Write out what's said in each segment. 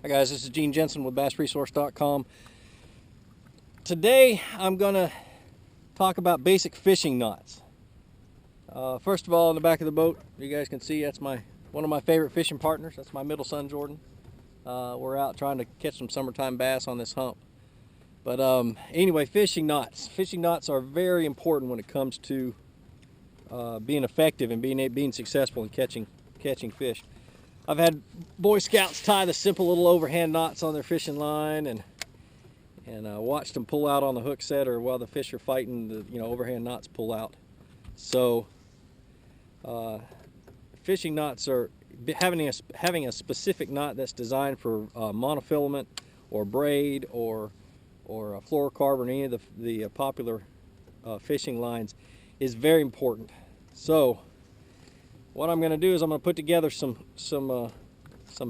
Hi guys, this is Gene Jensen with BassResource.com. Today I'm going to talk about basic fishing knots. First of all, in the back of the boat, you guys can see that's one of my favorite fishing partners. That's my middle son, Jordan. We're out trying to catch some summertime bass on this hump. But anyway, fishing knots. Fishing knots are very important when it comes to being effective and being successful in catching fish. I've had Boy Scouts tie the simple little overhand knots on their fishing line and watched them pull out on the hook setter while the fish are fighting. The overhand knots pull out. So fishing knots are having a specific knot that's designed for monofilament or braid or fluorocarbon or any of the popular fishing lines is very important. So what I'm going to do is I'm going to put together some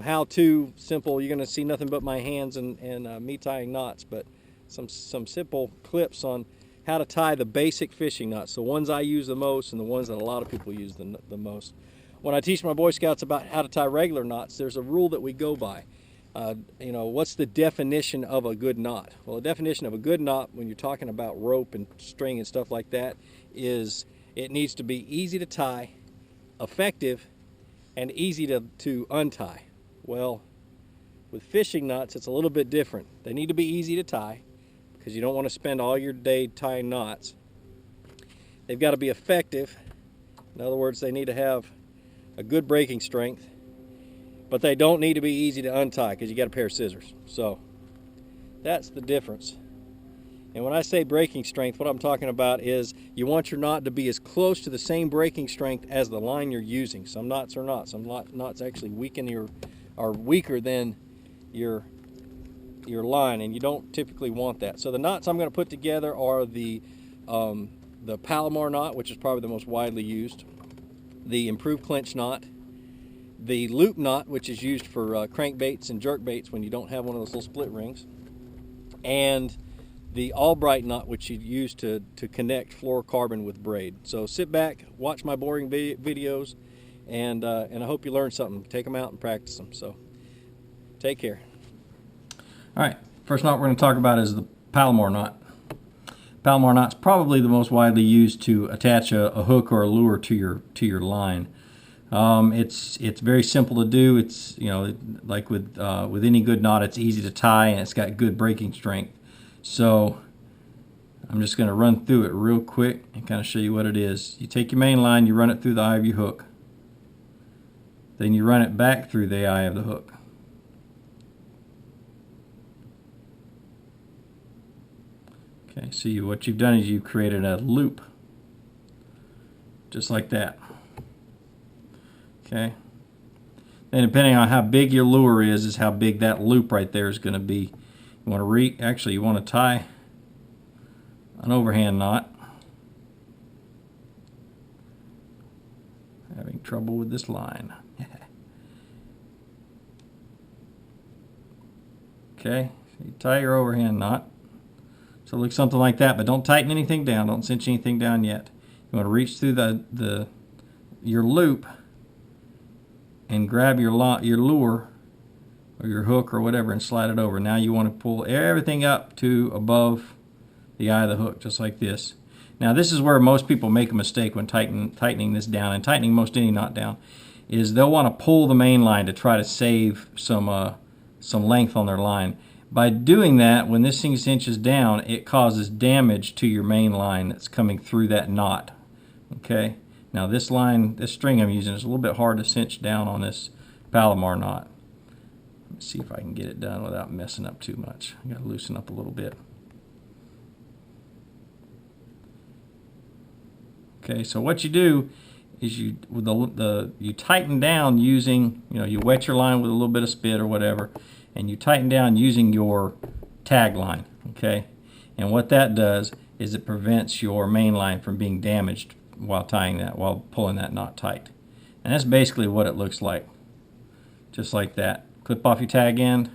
how-to simple. You're going to see nothing but my hands and me tying knots, but some simple clips on how to tie the basic fishing knots, the ones I use the most and the ones that a lot of people use the most. When I teach my Boy Scouts about how to tie regular knots, there's a rule that we go by. What's the definition of a good knot? Well, the definition of a good knot when you're talking about rope and string and stuff like that is it needs to be easy to tie, effective, and easy to untie. Well, with fishing knots, it's a little bit different. They need to be easy to tie because you don't want to spend all your day tying knots. They've got to be effective. In other words, they need to have a good breaking strength, but they don't need to be easy to untie because you got a pair of scissors. So that's the difference. And when I say breaking strength, what I'm talking about is you want your knot to be as close to the same breaking strength as the line you're using. Some knots are not. Some knots actually are weaker than your line, and you don't typically want that. So the knots I'm going to put together are the Palomar knot, which is probably the most widely used, the improved clinch knot, the loop knot, which is used for crankbaits and jerkbaits when you don't have one of those little split rings, and the Albright knot, which you use to connect fluorocarbon with braid. So sit back, watch my boring videos, and I hope you learn something. Take them out and practice them. So take care. All right, first knot we're going to talk about is the Palomar knot. Palomar knot's probably the most widely used to attach a hook or a lure to your line. It's very simple to do. It's like with any good knot, it's easy to tie and it's got good breaking strength. So I'm just going to run through it real quick and kind of show you what it is. You take your main line, you run it through the eye of your hook. Then you run it back through the eye of the hook. Okay, so what you've done is you've created a loop. Just like that. Okay. And depending on how big your lure is how big that loop right there is going to be. You want to tie an overhand knot. Having trouble with this line. Okay, so you tie your overhand knot. So it looks something like that, but don't tighten anything down. Don't cinch anything down yet. You want to reach through your loop and grab your lure or your hook or whatever and slide it over. Now you want to pull everything up to above the eye of the hook, just like this. Now this is where most people make a mistake when tightening this down, and tightening most any knot down, is they'll want to pull the main line to try to save some length on their line. By doing that, when this thing cinches down, it causes damage to your main line that's coming through that knot. Okay? Now this string I'm using is a little bit hard to cinch down on this Palomar knot. Let's see if I can get it done without messing up too much. I gotta loosen up a little bit. Okay, so what you do is you tighten down using, you wet your line with a little bit of spit or whatever, and you tighten down using your tag line. Okay, and what that does is it prevents your main line from being damaged while pulling that knot tight. And that's basically what it looks like, just like that. Clip off your tag end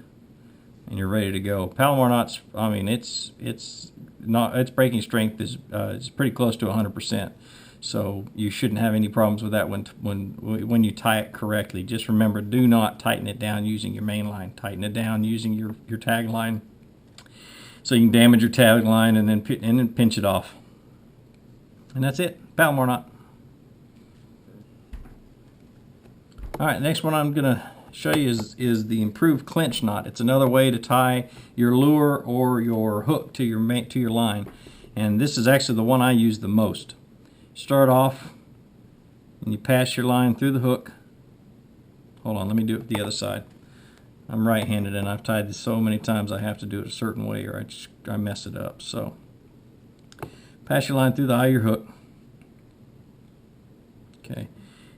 and you're ready to go. Palomar knots, its breaking strength is pretty close to 100%. So you shouldn't have any problems with that when you tie it correctly. Just remember, do not tighten it down using your main line. Tighten it down using your tag line, so you can damage your tag line and then pinch it off. And that's it. Palomar knot. All right, next one I'm gonna show you is the improved clinch knot. It's another way to tie your lure or your hook to your line, and this is actually the one I use the most. Start off and you pass your line through the hook. Hold on, let me do it the other side. I'm right-handed and I've tied this so many times I have to do it a certain way or I mess it up. So pass your line through the eye of your hook. Okay,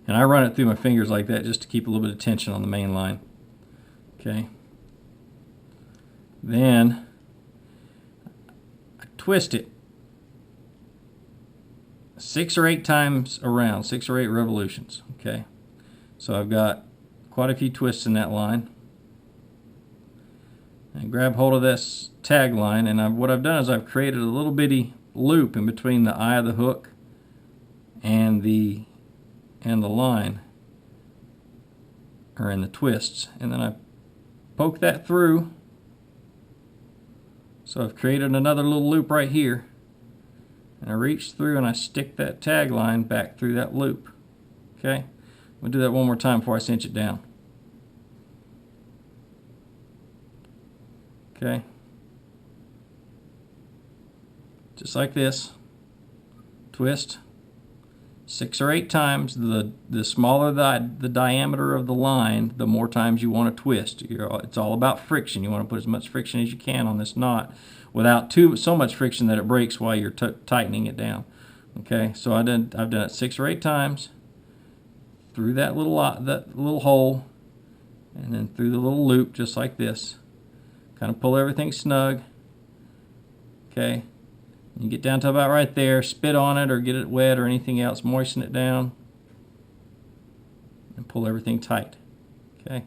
and I run it through my fingers like that just to keep a little bit of tension on the main line. Okay, then I twist it 6 or 8 times around, 6 or 8 revolutions. Okay, so I've got quite a few twists in that line. And grab hold of this tag line, and what I've done is I've created a little bitty loop in between the eye of the hook and the line, or in the twists, and then I poke that through. So I've created another little loop right here, and I reach through and I stick that tag line back through that loop. Okay, we'll do that one more time before I cinch it down. Okay, just like this. Twist 6 or 8 times. The smaller the diameter of the line, the more times you want to twist. It's all about friction. You want to put as much friction as you can on this knot without so much friction that it breaks while you're tightening it down. Okay, so I've done it 6 or 8 times through that little hole, and then through the little loop, just like this. Kind of pull everything snug. Okay, you get down to about right there, spit on it or get it wet or anything else, moisten it down, and pull everything tight. Okay,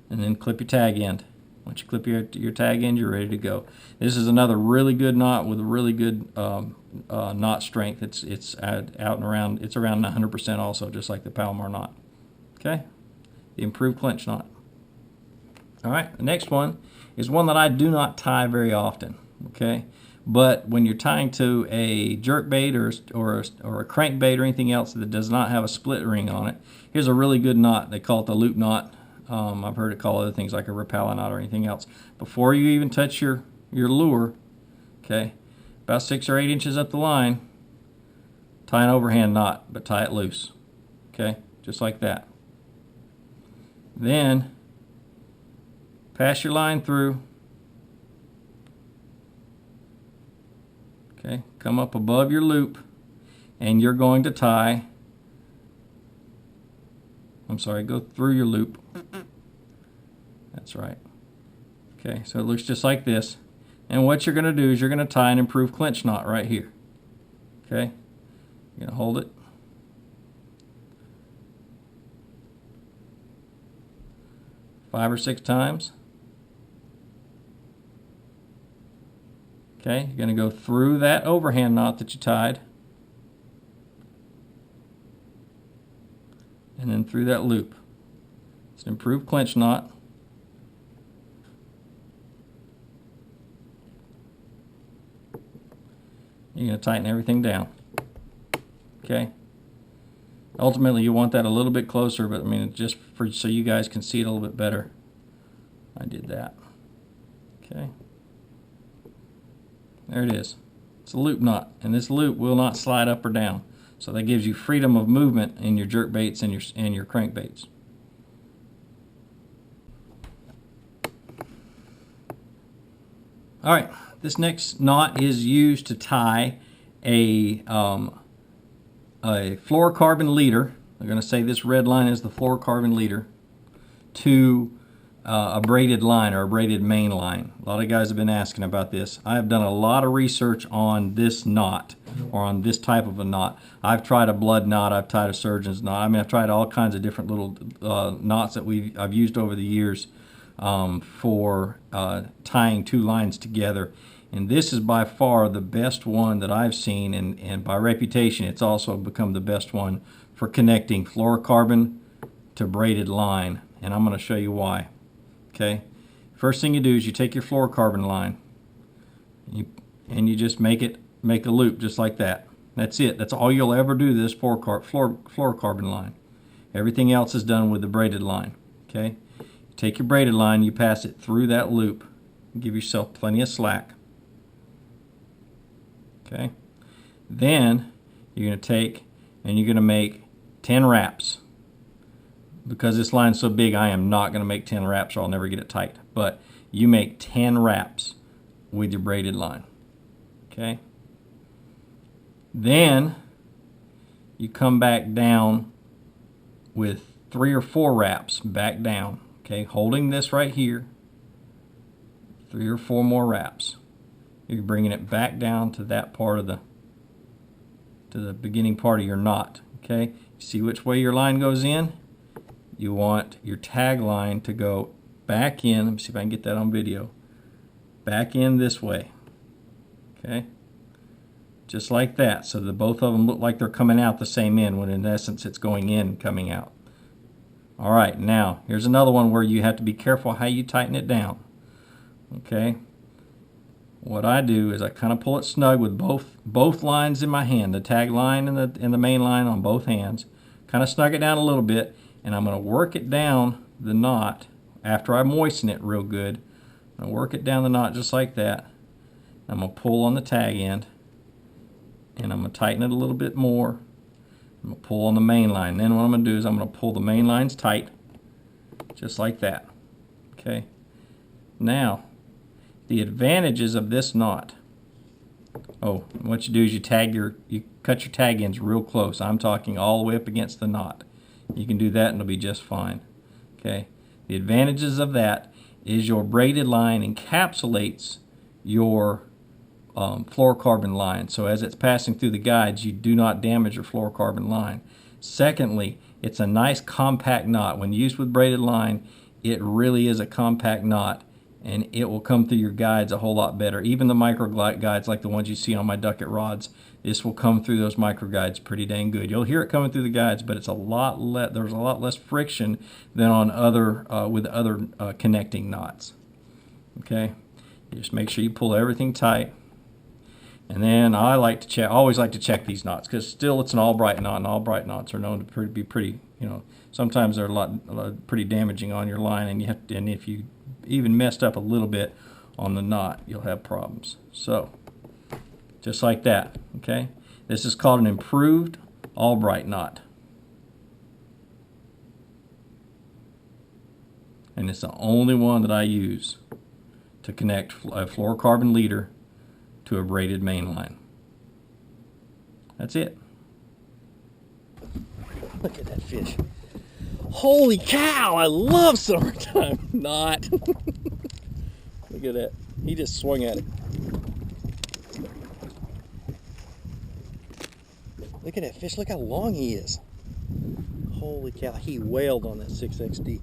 and then clip your tag end. Once you clip your tag end, you're ready to go. This is another really good knot with a really good knot strength. It's out and around. It's around 100% also, just like the Palomar knot. Okay, the improved clinch knot. All right, the next one is one that I do not tie very often. Okay, but when you're tying to a jerk bait or a crankbait or anything else that does not have a split ring on it, here's a really good knot. They call it the loop knot. I've heard it called other things like a Rapala knot or anything else. Before you even touch your lure, okay, about 6 or 8 inches up the line, tie an overhand knot, but tie it loose. Okay, just like that. Then pass your line through. Okay, come up above your loop, and you're going to tie. Go through your loop. That's right. Okay, so it looks just like this. And what you're going to do is you're going to tie an improved clinch knot right here. Okay, you're going to hold it. Five or 6 times. Okay, you're going to go through that overhand knot that you tied, and then through that loop. It's an improved clinch knot. You're going to tighten everything down. Okay. Ultimately, you want that a little bit closer, but I mean, just so you guys can see it a little bit better, I did that. Okay. There it is. It's a loop knot, and this loop will not slide up or down. So that gives you freedom of movement in your jerk baits and your crankbaits. All right, this next knot is used to tie a fluorocarbon leader. I'm going to say this red line is the fluorocarbon leader to a braided line or a braided main line. A lot of guys have been asking about this. I have done a lot of research on this knot, or on this type of a knot. I've tried a blood knot, I've tried a surgeon's knot. I mean, I've tried all kinds of different little knots that I've used over the years for tying 2 lines together. And this is by far the best one that I've seen, and by reputation it's also become the best one for connecting fluorocarbon to braided line, and I'm going to show you why. Okay, first thing you do is you take your fluorocarbon line and you just make a loop just like that. That's it. That's all you'll ever do to this fluorocarbon line. Everything else is done with the braided line. Okay, you take your braided line, you pass it through that loop, give yourself plenty of slack. Okay, then you're going to take and you're going to make 10 wraps. Because this line's so big, I am not going to make 10 wraps or I'll never get it tight. But you make 10 wraps with your braided line. Okay, then you come back down with 3 or 4 wraps back down. Okay, holding this right here, 3 or 4 more wraps. You're bringing it back down to that part of the beginning part of your knot. Okay, see which way your line goes in? You want your tag line to go back in. Let me see if I can get that on video. Back in this way. Okay, just like that, so that both of them look like they're coming out the same end, when in essence it's going in and coming out. All right, now here's another one where you have to be careful how you tighten it down. Okay, what I do is I kind of pull it snug with both lines in my hand, the tag line and the main line on both hands. Kind of snug it down a little bit, and I'm going to work it down the knot after I moisten it real good. I'm going to work it down the knot just like that. I'm going to pull on the tag end, and I'm going to tighten it a little bit more. I'm going to pull on the main line. Then what I'm going to do is I'm going to pull the main lines tight, just like that. Okay. Now, the advantages of this knot. Oh, what you do is you cut your tag ends real close. I'm talking all the way up against the knot. You can do that and it'll be just fine. Okay. The advantages of that is your braided line encapsulates your fluorocarbon line. So as it's passing through the guides, you do not damage your fluorocarbon line. Secondly, it's a nice compact knot. When used with braided line, it really is a compact knot, and it will come through your guides a whole lot better. Even the micro guides like the ones you see on my ducket rods, this will come through those micro guides pretty dang good. You'll hear it coming through the guides, but it's there's a lot less friction than on with other connecting knots. Okay, you just make sure you pull everything tight. And then I always like to check these knots, because still it's an Albright knot, and Albright knots are known to be pretty, sometimes they're a lot pretty damaging on your line, and if you even messed up a little bit on the knot, you'll have problems. So, just like that, okay? This is called an improved Albright knot. And it's the only one that I use to connect a fluorocarbon leader to a braided main line. That's it. Look at that fish. Holy cow, I love summertime knot. Look at that. He just swung at it. Look at that fish. Look how long he is. Holy cow, he wailed on that 6XD.